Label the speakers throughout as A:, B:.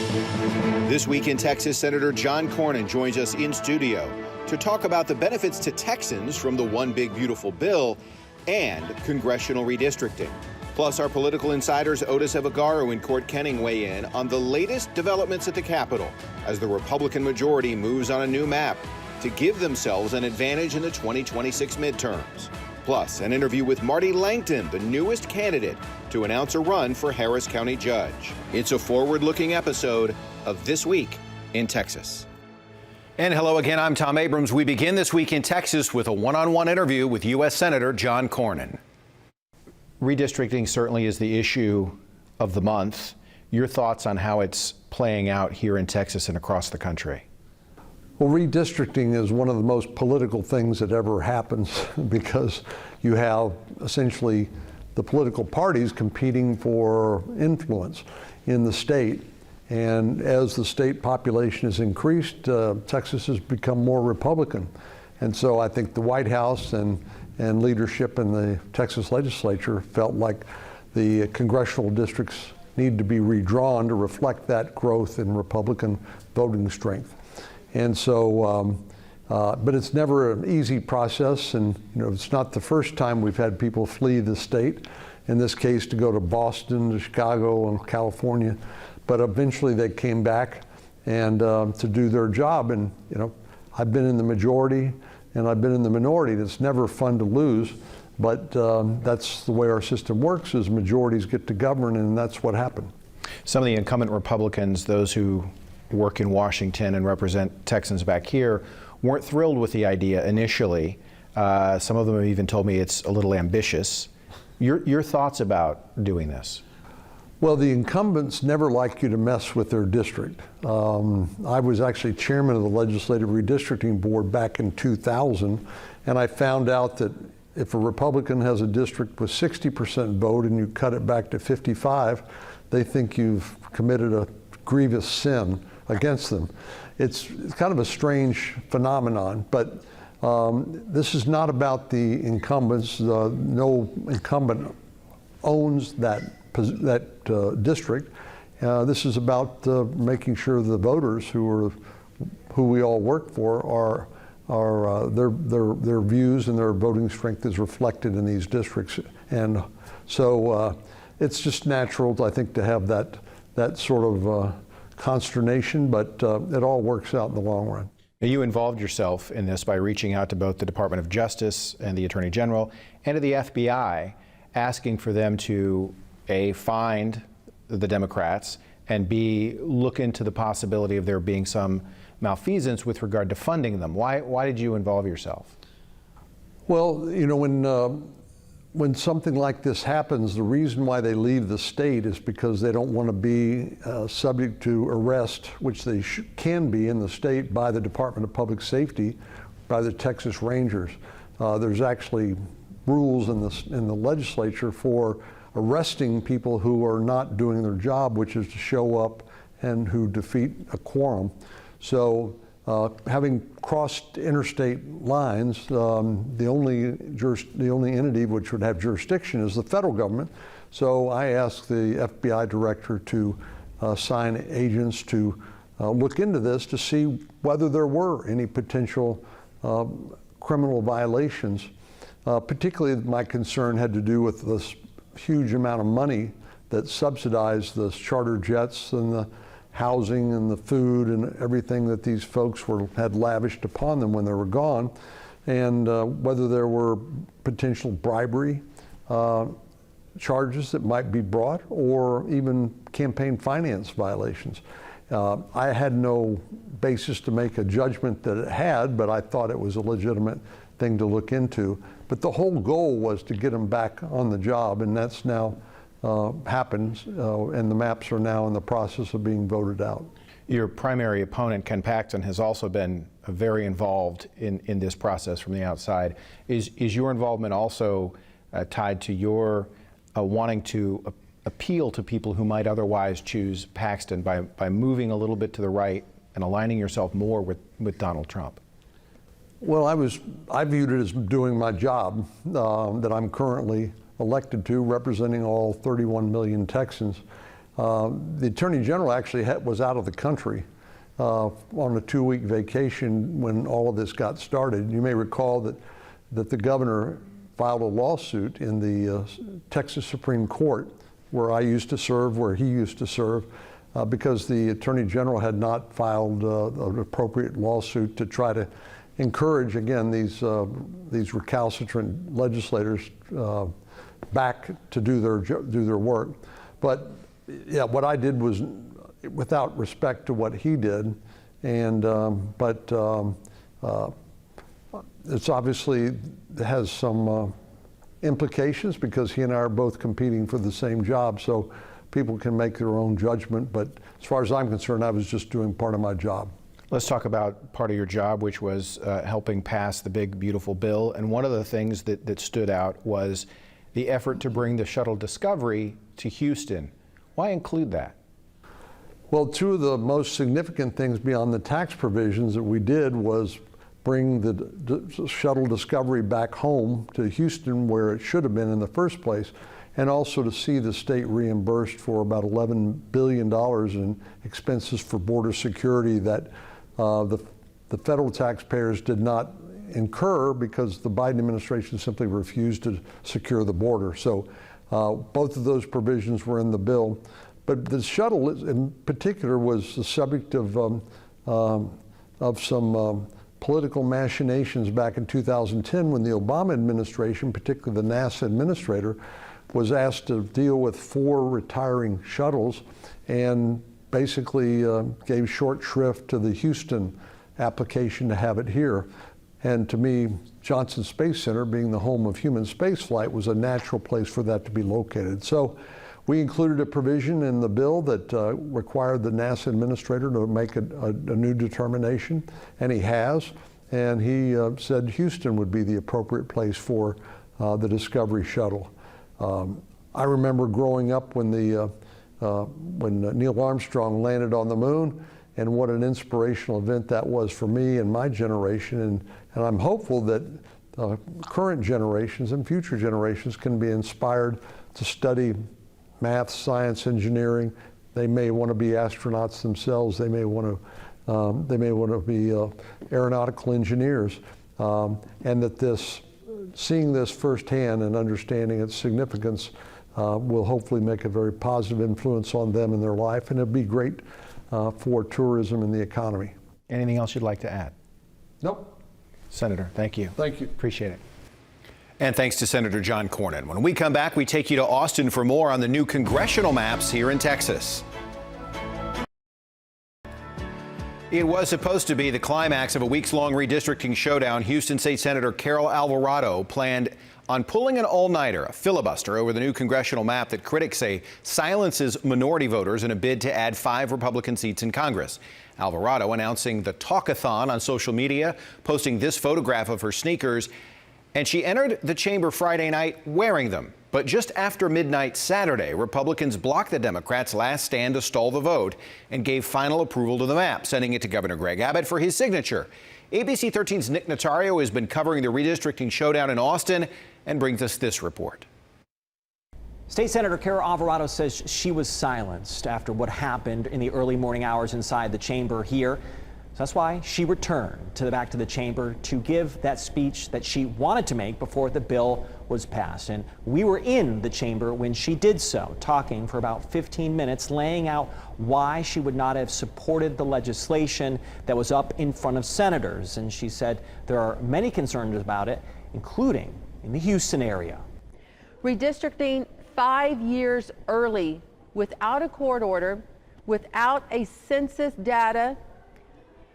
A: This week in Texas, Senator John Cornyn joins us in studio to talk about the benefits to Texans from the One Big Beautiful Bill and congressional redistricting. Plus, our political insiders Otis Evagaro and Court Kenning weigh in on the latest developments at the Capitol as the Republican majority moves on a new map to give themselves an advantage in the 2026 midterms. Plus, an interview with Marty Langton, the newest candidate to announce a run for Harris County Judge. It's a forward-looking episode of This Week in Texas. And hello again, I'm Tom Abrams. We begin This Week in Texas with a one-on-one interview with U.S. Senator John Cornyn. Redistricting certainly is the issue of the month. Your thoughts on how it's playing out here in Texas and across the country?
B: Well, redistricting is one of the most political things that ever happens because you have essentially the political parties competing for influence in the state. And as the state population has increased, Texas has become more Republican. And so I think the White House and leadership in the Texas legislature felt like the congressional districts need to be redrawn to reflect that growth in Republican voting strength. And so, but it's never an easy process, and it's not the first time we've had people flee the state, in this case to go to Boston, to Chicago, and California. But eventually they came back and to do their job. And I've been in the majority and I've been in the minority. It's never fun to lose, but that's the way our system works, is majorities get to govern, and that's what happened.
A: Some of the incumbent Republicans, those who work in Washington and represent Texans back here, weren't thrilled with the idea initially. Some of them have even told me it's a little ambitious. Your thoughts about doing this?
B: Well, the incumbents never like you to mess with their district. I was actually chairman of the Legislative Redistricting Board back in 2000, and I found out that if a Republican has a district with 60% vote and you cut it back to 55, they think you've committed a grievous sin against them. It's kind of a strange phenomenon, but this is not about the incumbents. No incumbent owns that district. This is about making sure the voters who we all work for their views and their voting strength is reflected in these districts. And so it's just natural, I think, to have that sort of consternation, but it all works out in the long run.
A: Now, you involved yourself in this by reaching out to both the Department of Justice and the Attorney General and to the FBI, asking for them to A, find the Democrats, and B, look into the possibility of there being some malfeasance with regard to funding them. Why did you involve yourself?
B: Well, when something like this happens, the reason why they leave the state is because they don't want to be subject to arrest, which they can be in the state by the Department of Public Safety, by the Texas Rangers. There's actually rules in the legislature for arresting people who are not doing their job, which is to show up and who defeat a quorum. So having crossed interstate lines, the only entity which would have jurisdiction is the federal government. So I asked the FBI director to assign agents to look into this to see whether there were any potential criminal violations. Particularly my concern had to do with this huge amount of money that subsidized the charter jets and the housing and the food and everything that these folks had lavished upon them when they were gone, and whether there were potential bribery charges that might be brought, or even campaign finance violations. I had no basis to make a judgment that it had, but I thought it was a legitimate thing to look into. But the whole goal was to get them back on the job, and that's now happened, and the maps are now in the process of being voted out.
A: Your primary opponent, Ken Paxton, has also been very involved in this process from the outside. Is your involvement also tied to your wanting to appeal to people who might otherwise choose Paxton by moving a little bit to the right and aligning yourself more with Donald Trump?
B: Well, I viewed it as doing my job that I'm currently elected to, representing all 31 million Texans. The Attorney General actually was out of the country on a 2-week vacation when all of this got started. You may recall that the governor filed a lawsuit in the Texas Supreme Court, where I used to serve, where he used to serve, because the Attorney General had not filed an appropriate lawsuit to try to encourage, again, these recalcitrant legislators back to do their work. But yeah, what I did was without respect to what he did, and it's obviously has some implications because he and I are both competing for the same job, so people can make their own judgment. But as far as I'm concerned, I was just doing part of my job.
A: Let's talk about part of your job, which was helping pass the big, beautiful bill. And one of the things that stood out was the effort to bring the Shuttle Discovery to Houston. Why include that?
B: Well, two of the most significant things beyond the tax provisions that we did was bring the Shuttle Discovery back home to Houston, where it should have been in the first place, and also to see the state reimbursed for about $11 billion in expenses for border security that the federal taxpayers did not incur because the Biden administration simply refused to secure the border. So both of those provisions were in the bill. But the shuttle in particular was the subject of some political machinations back in 2010 when the Obama administration, particularly the NASA administrator, was asked to deal with 4 retiring shuttles and basically gave short shrift to the Houston application to have it here. And to me, Johnson Space Center, being the home of human spaceflight, was a natural place for that to be located. So we included a provision in the bill that required the NASA administrator to make a new determination, and he has. And he said Houston would be the appropriate place for the Discovery shuttle. I remember growing up when Neil Armstrong landed on the moon, and what an inspirational event that was for me and my generation. And I'm hopeful that current generations and future generations can be inspired to study math, science, engineering. They may want to be astronauts themselves. They may want to be aeronautical engineers, and that seeing this firsthand and understanding its significance will hopefully make a very positive influence on them in their life, and it'll be great for tourism and the economy.
A: Anything else you'd like to add?
B: Nope.
A: Senator, thank you.
B: Thank you.
A: Appreciate it. And thanks to Senator John Cornyn. When we come back, we take you to Austin for more on the new congressional maps here in Texas. It was supposed to be the climax of a weeks-long redistricting showdown. Houston State Senator Carol Alvarado planned on pulling an all-nighter, a filibuster, over the new congressional map that critics say silences minority voters in a bid to add 5 Republican seats in Congress. Alvarado announcing the talkathon on social media, posting this photograph of her sneakers, and she entered the chamber Friday night wearing them. But just after midnight Saturday, Republicans blocked the Democrats' last stand to stall the vote and gave final approval to the map, sending it to Governor Greg Abbott for his signature. ABC13's Nick Notario has been covering the redistricting showdown in Austin and brings us this report.
C: State Senator Carol Alvarado says she was silenced after what happened in the early morning hours inside the chamber here. So that's why she returned back to the chamber to give that speech that she wanted to make before the bill was passed. And we were in the chamber when she did so, talking for about 15 minutes, laying out why she would not have supported the legislation that was up in front of senators. And she said there are many concerns about it, including in the Houston area.
D: Redistricting 5 years early, without a court order, without a census data,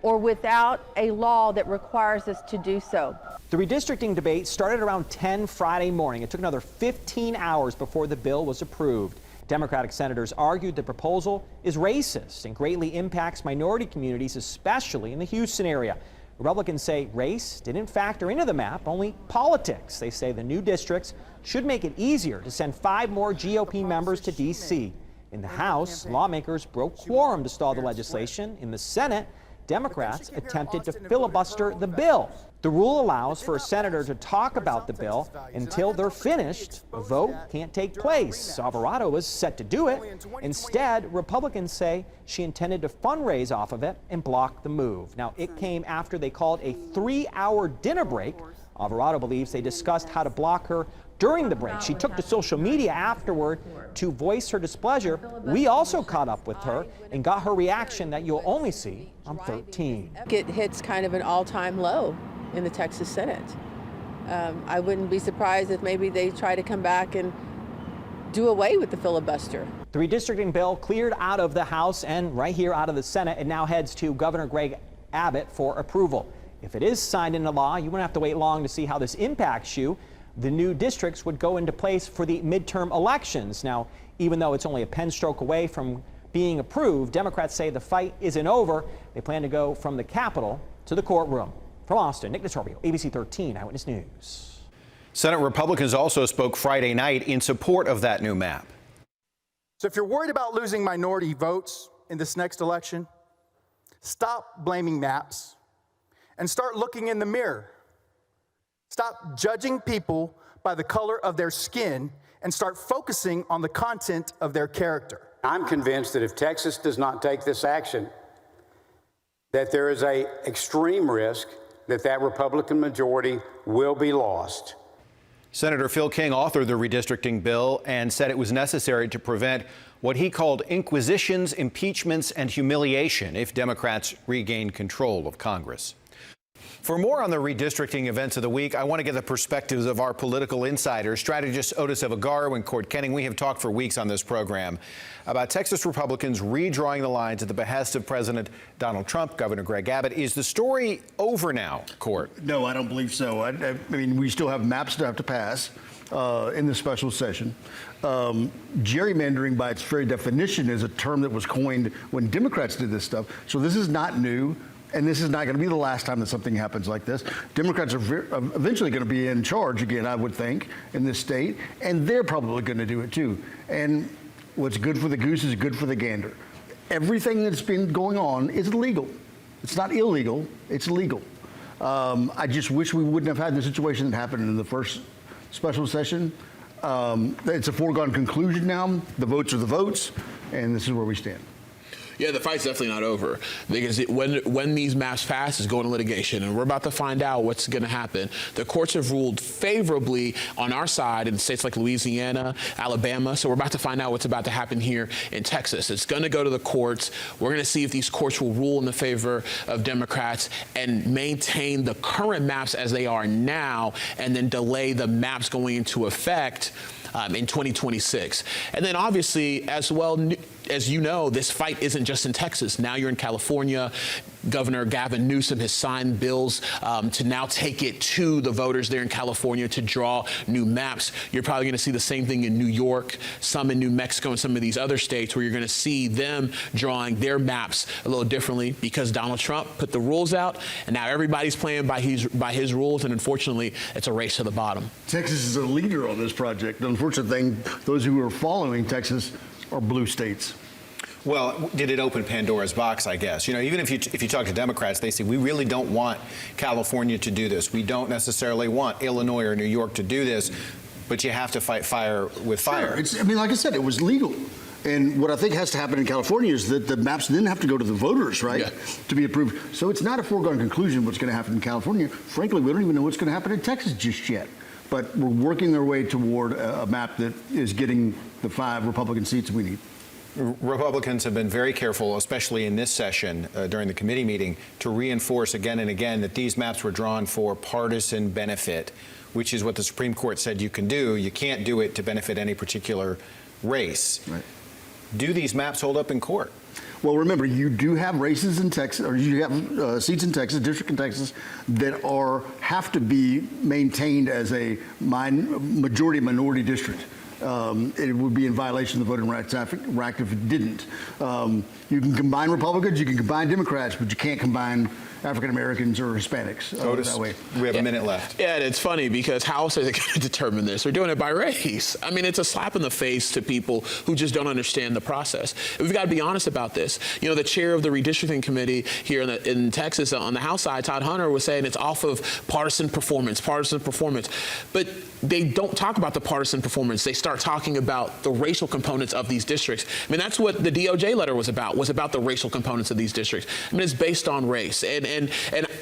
D: or without a law that requires us to do so.
C: The redistricting debate started around 10 Friday morning. It took another 15 hours before the bill was approved. Democratic senators argued the proposal is racist and greatly impacts minority communities, especially in the Houston area. Republicans say race didn't factor into the map, only politics. They say the new districts should make it easier to send 5 more GOP members to D.C. In the House, lawmakers broke quorum to stall the legislation. In the Senate, Democrats attempted to filibuster the bill. The rule allows for a senator to talk about the bill until they're finished. A vote can't take place. Alvarado was set to do it. Instead, Republicans say she intended to fundraise off of it and block the move. Now, it came after they called a 3-hour dinner break. Alvarado believes they discussed how to block her during the break. She took to social media afterward to voice her displeasure. We also caught up with her and got her reaction that you'll only see on 13.
D: It hits kind of an all-time low in the Texas Senate. I wouldn't be surprised if maybe they try to come back and do away with the filibuster.
C: The redistricting bill cleared out of the House and right here out of the Senate. It now heads to Governor Greg Abbott for approval. If it is signed into law, you won't have to wait long to see how this impacts you. The new districts would go into place for the midterm elections. Now, even though it's only a pen stroke away from being approved, Democrats say the fight isn't over. They plan to go from the Capitol to the courtroom. From Austin, Nick DeTorbio, ABC13 Eyewitness News.
A: Senate Republicans also spoke Friday night in support of that new map.
E: So if you're worried about losing minority votes in this next election, stop blaming maps and start looking in the mirror. Stop judging people by the color of their skin and start focusing on the content of their character.
F: I'm convinced that if Texas does not take this action, that there is an extreme risk that Republican majority will be lost.
A: Senator Phil King authored the redistricting bill and said it was necessary to prevent what he called inquisitions, impeachments, and humiliation if Democrats regain control of Congress. For more on the redistricting events of the week, I want to get the perspectives of our political insiders, strategists Otis Evagaro and Cord Kenning. We have talked for weeks on this program about Texas Republicans redrawing the lines at the behest of President Donald Trump, Governor Greg Abbott. Is the story over now, Cord?
G: No, I don't believe so. I mean, we still have maps to have to pass in the special session. Gerrymandering, by its very definition, is a term that was coined when Democrats did this stuff. So this is not new. And this is not going to be the last time that something happens like this. Democrats are eventually going to be in charge again, I would think, in this state, and they're probably going to do it too. And what's good for the goose is good for the gander. Everything that's been going on is legal. It's not illegal, it's legal. I just wish we wouldn't have had the situation that happened in the first special session. It's a foregone conclusion now. The votes are the votes, and this is where we stand.
H: Yeah, the fight's definitely not over, because when these maps pass, it's going to litigation, and we're about to find out what's going to happen. The courts have ruled favorably on our side in states like Louisiana, Alabama, so we're about to find out what's about to happen here in Texas. It's going to go to the courts. We're going to see if these courts will rule in the favor of Democrats and maintain the current maps as they are now, and then delay the maps going into effect in 2026. And then obviously, as well, as you know, this fight isn't just in Texas. Now you're in California. Governor Gavin Newsom has signed bills to now take it to the voters there in California to draw new maps. You're probably going to see the same thing in New York, some in New Mexico, and some of these other states where you're going to see them drawing their maps a little differently because Donald Trump put the rules out, and now everybody's playing by his rules, and unfortunately, it's a race to the bottom.
G: Texas is a leader on this project. The unfortunate thing, those who are following Texas are blue states.
A: Well, did it open Pandora's box, I guess? You know, even if you talk to Democrats, they say, we really don't want California to do this. We don't necessarily want Illinois or New York to do this, but you have to fight fire with fire.
G: Sure. I mean, like I said, it was legal. And what I think has to happen in California is that the maps then have to go to the voters, right, to be approved. So it's not a foregone conclusion what's going to happen in California. Frankly, we don't even know what's going to happen in Texas just yet. But we're working our way toward a map that is getting the 5 Republican seats we need.
A: Republicans have been very careful, especially in this session during the committee meeting, to reinforce again and again that these maps were drawn for partisan benefit, which is what the Supreme Court said you can do. You can't do it to benefit any particular race. Right. Do these maps hold up in court?
G: Well, remember, you do have races in Texas, or you have seats in Texas, district in Texas, that have to be maintained as a majority-minority district. It would be in violation of the Voting Rights Act if it didn't. You can combine Republicans, you can combine Democrats, but you can't combine African Americans or Hispanics.
A: Otis,
G: that way.
A: we have a minute left.
H: Yeah, and it's funny because how else are they going to determine this? They're doing it by race. I mean, it's a slap in the face to people who just don't understand the process. We've got to be honest about this. You know, the chair of the Redistricting Committee here in Texas on the House side, Todd Hunter, was saying it's off of partisan performance. But they don't talk about the partisan performance. They start talking about the racial components of these districts. I mean, that's what the DOJ letter was about the racial components of these districts. I mean, it's based on race. And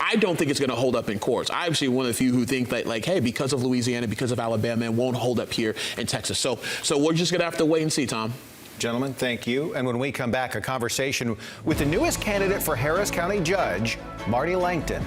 H: I don't think it's going to hold up in courts. I'm actually one of the few who think that, like, hey, because of Louisiana, because of Alabama, it won't hold up here in Texas. So we're just going to have to wait and see, Tom.
A: Gentlemen, thank you. And when we come back, a conversation with the newest candidate for Harris County Judge, Marty Langton.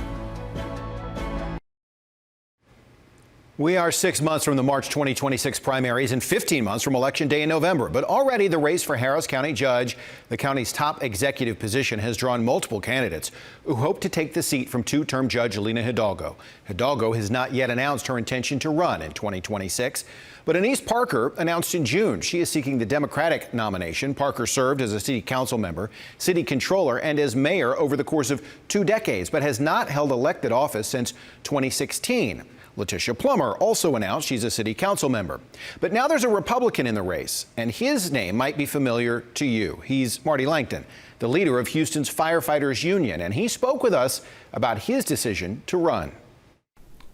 A: We are 6 months from the March 2026 primaries and 15 months from Election Day in November. But already the race for Harris County Judge, the county's top executive position, has drawn multiple candidates who hope to take the seat from two-term Judge Alina Hidalgo. Hidalgo has not yet announced her intention to run in 2026. But Anise Parker announced in June she is seeking the Democratic nomination. Parker served as a city council member, city controller, and as mayor over the course of 2 decades, but has not held elected office since 2016. Letitia Plummer also announced she's a city council member. But now there's a Republican in the race, and his name might be familiar to you. He's Marty Langton, the leader of Houston's Firefighters Union, and he spoke with us about his decision to run.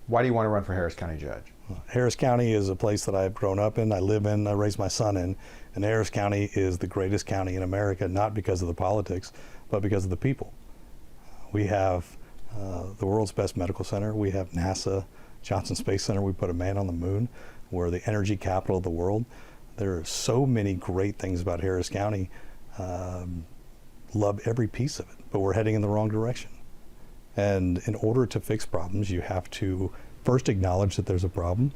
A: Why do you want to run for Harris County Judge?
I: Harris County is a place that I've grown up in, I live in, I raised my son in, and Harris County is the greatest county in America, not because of the politics, but because of the people. We have the world's best medical center. We have NASA, Johnson Space Center. We put a man on the moon. We're the energy capital of the world. There are so many great things about Harris County. Love every piece of it, but we're heading in the wrong direction. And in order to fix problems, you have to first acknowledge that there's a problem,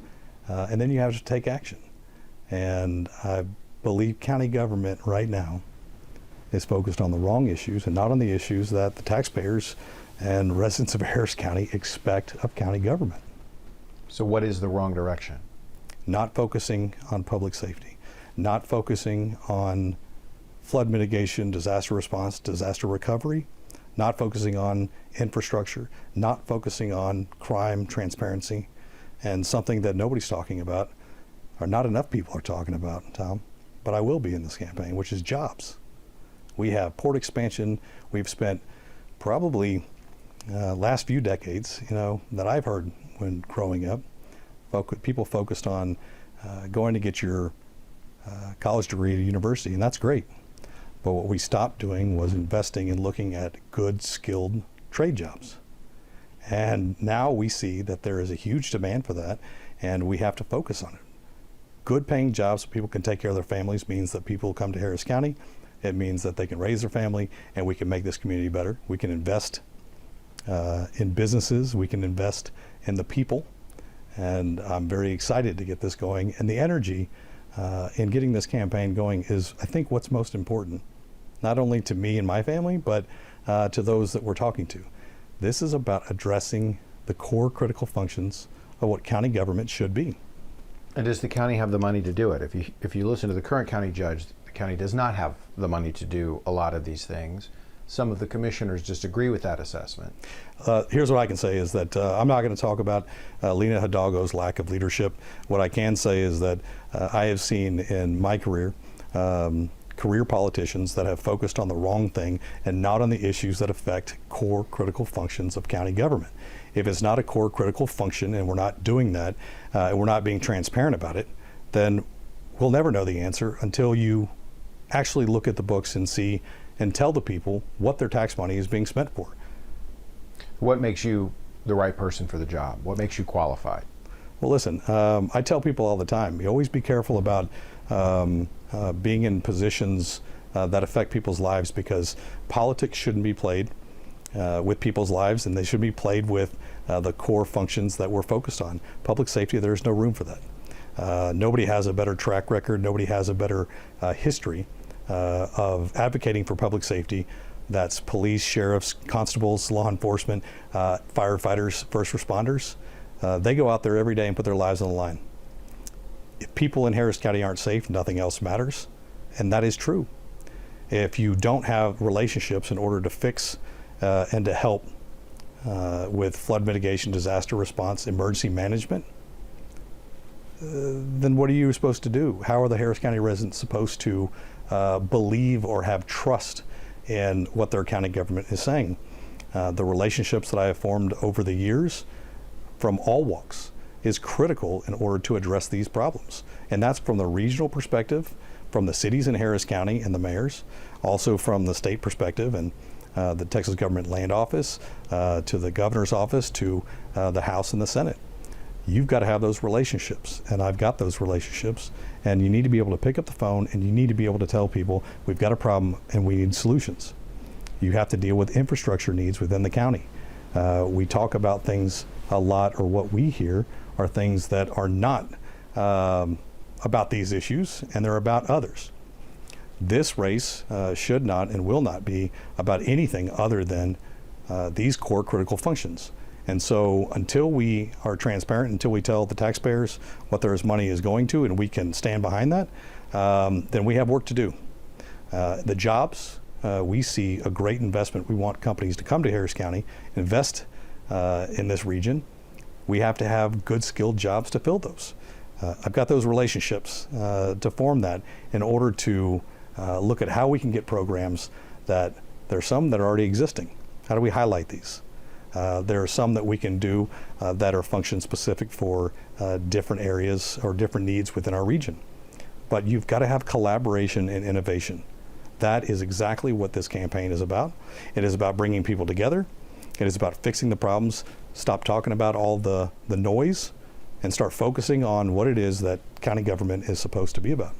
I: and then you have to take action. And I believe county government right now is focused on the wrong issues and not on the issues that the taxpayers and residents of Harris County expect of county government.
A: So what is the wrong direction?
I: Not focusing on public safety, not focusing on flood mitigation, disaster response, disaster recovery, not focusing on infrastructure, not focusing on crime transparency, and something that nobody's talking about, or not enough people are talking about, Tom, but I will be in this campaign, which is jobs. We have port expansion. We've spent probably last few decades, that I've heard when growing up, people focused on going to get your college degree at a university, and that's great. But what we stopped doing was investing in looking at good, skilled trade jobs. And now we see that there is a huge demand for that, and we have to focus on it. Good paying jobs so people can take care of their families means that people come to Harris County. It means that they can raise their family, and we can make this community better. We can invest in businesses. We can invest in the people. And I'm very excited to get this going. And the energy in getting this campaign going is, I think, what's most important, not only to me and my family, but to those that we're talking to. This is about addressing the core critical functions of what county government should be.
A: And does the county have the money to do it? If you listen to the current county judge, the county does not have the money to do a lot of these things. Some of the commissioners disagree with that assessment.
I: Here's what I can say is that I'm not going to talk about Alina Hidalgo's lack of leadership. What I can say is that I have seen in my career politicians that have focused on the wrong thing and not on the issues that affect core critical functions of county government. If it's not a core critical function and we're not doing that, and we're not being transparent about it, then we'll never know the answer until you actually look at the books and see and tell the people what their tax money is being spent for.
A: What makes you the right person for the job? What makes you qualified?
I: Well, listen, I tell people all the time, you always be careful about being in positions that affect people's lives, because politics shouldn't be played with people's lives, and they should be played with the core functions that we're focused on. Public safety, there's no room for that. Nobody has a better track record, nobody has a better history of advocating for public safety. That's police, sheriffs, constables, law enforcement, firefighters, first responders. They go out there every day and put their lives on the line. If people in Harris County aren't safe, nothing else matters, and that is true. If you don't have relationships in order to fix and to help with flood mitigation, disaster response, emergency management, then what are you supposed to do? How are the Harris County residents supposed to believe or have trust in what their county government is saying? The relationships that I have formed over the years from all walks is critical in order to address these problems. And that's from the regional perspective, from the cities in Harris County and the mayors, also from the state perspective and the Texas Government Land Office, to the governor's office, to the House and the Senate. You've got to have those relationships, and I've got those relationships, and you need to be able to pick up the phone and you need to be able to tell people we've got a problem and we need solutions. You have to deal with infrastructure needs within the county. We talk about things a lot, or what we hear are things that are not about these issues, and they're about others. This race should not and will not be about anything other than these core critical functions. And so until we are transparent, until we tell the taxpayers what their money is going to, and we can stand behind that, then we have work to do. The jobs, we see a great investment. We want companies to come to Harris County, invest in this region. We have to have good skilled jobs to fill those. I've got those relationships to form that in order to look at how we can get programs that there's some that are already existing. How do we highlight these? There are some that we can do that are function specific for different areas or different needs within our region. But you've got to have collaboration and innovation. That is exactly what this campaign is about. It is about bringing people together. It is about fixing the problems. Stop talking about all the noise and start focusing on what it is that county government is supposed to be about.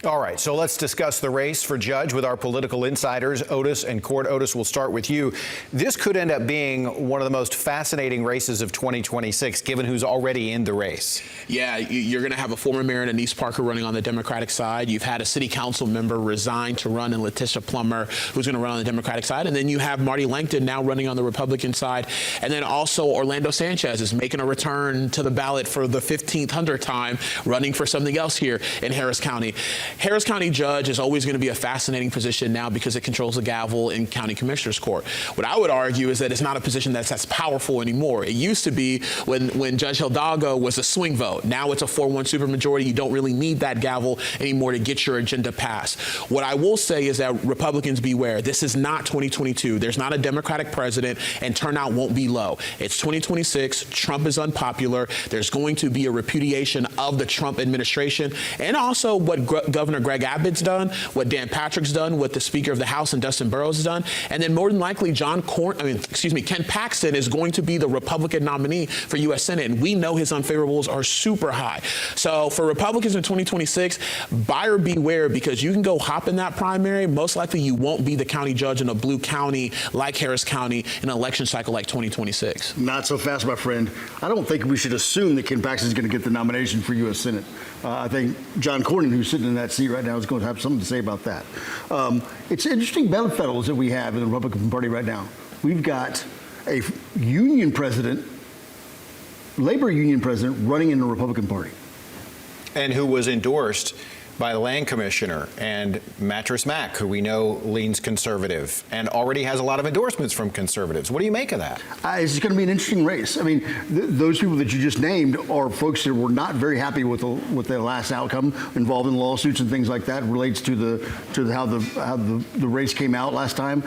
A: All right, so let's discuss the race for judge with our political insiders, Otis and Court. Otis, we'll start with you. This could end up being one of the most fascinating races of 2026, given who's already in the race.
H: Yeah, you're going to have a former mayor, Denise Parker, running on the Democratic side. You've had a city council member resign to run in Letitia Plummer, who's going to run on the Democratic side. And then you have Marty Langton now running on the Republican side. And then also Orlando Sanchez is making a return to the ballot for the 1500th time, running for something else here in Harris County. Harris County judge is always going to be a fascinating position now because it controls the gavel in county commissioner's court. What I would argue is that it's not a position that's as powerful anymore. It used to be when Judge Hidalgo was a swing vote. Now it's a 4-1 supermajority. You don't really need that gavel anymore to get your agenda passed. What I will say is that Republicans beware. This is not 2022. There's not a Democratic president, and turnout won't be low. It's 2026. Trump is unpopular. There's going to be a repudiation of the Trump administration, and also what Governor Greg Abbott's done, what Dan Patrick's done, what the Speaker of the House and Dustin Burrows has done, and then more than likely Ken Paxton is going to be the Republican nominee for U.S. Senate, and we know his unfavorables are super high. So for Republicans in 2026, buyer beware, because you can go hop in that primary. Most likely you won't be the county judge in a blue county like Harris County in an election cycle like 2026.
G: Not so fast, my friend. I don't think we should assume that Ken Paxton is going to get the nomination for U.S. Senate. I think John Cornyn, who's sitting in that seat right now, is going to have something to say about that. It's interesting bedfellows that we have in the Republican Party right now. We've got a union president, labor union president, running in the Republican Party.
A: And who was endorsed by the land commissioner and Mattress Mac, who we know leans conservative and already has a lot of endorsements from conservatives. What do you make of that?
G: It's going to be an interesting race. I mean, those people that you just named are folks that were not very happy with the last outcome, involved in lawsuits and things like that. It relates to how the race came out last time.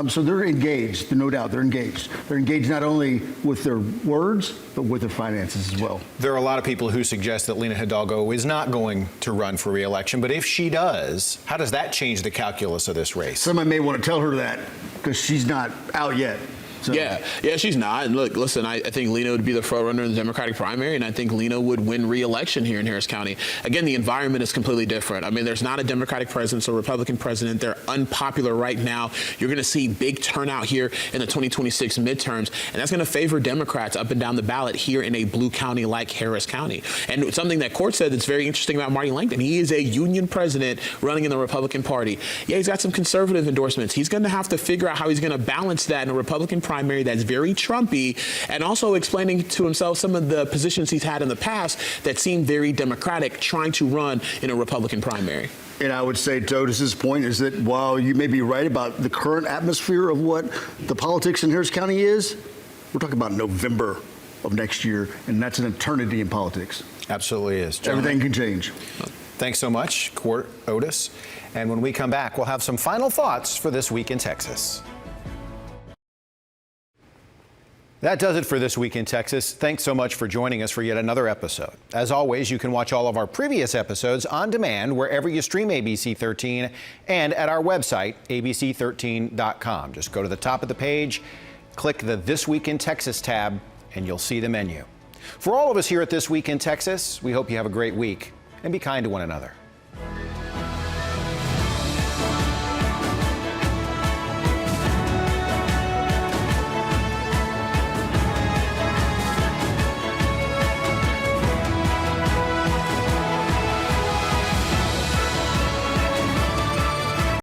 G: So they're engaged, no doubt. They're engaged. They're engaged not only with their words, but with their finances as well.
A: There are a lot of people who suggest that Lina Hidalgo is not going to run for re-election. But if she does, how does that change the calculus of this race?
G: Somebody may want to tell her that because she's not out yet. So.
H: Yeah, she's not. And look, listen, I think Lina would be the front runner in the Democratic primary, and I think Lina would win re-election here in Harris County. Again, the environment is completely different. I mean, there's not a Democratic president, so a Republican president. They're unpopular right now. You're going to see big turnout here in the 2026 midterms, and that's going to favor Democrats up and down the ballot here in a blue county like Harris County. And something that Court said that's very interesting about Marty Langton, he is a union president running in the Republican Party. Yeah, he's got some conservative endorsements. He's going to have to figure out how he's going to balance that in a Republican primary that's very Trumpy, and also explaining to himself some of the positions he's had in the past that seem very Democratic, trying to run in a Republican primary.
G: And I would say to Otis's point is that while you may be right about the current atmosphere of what the politics in Harris County is, we're talking about November of next year, and that's an eternity in politics.
A: Absolutely is. John,
G: everything can change.
A: Thanks so much, Court Otis. And when we come back, we'll have some final thoughts for This Week in Texas. That does it for This Week in Texas. Thanks so much for joining us for yet another episode. As always, you can watch all of our previous episodes on demand wherever you stream ABC 13 and at our website, abc13.com. Just go to the top of the page, click the This Week in Texas tab, and you'll see the menu. For all of us here at This Week in Texas, we hope you have a great week and be kind to one another.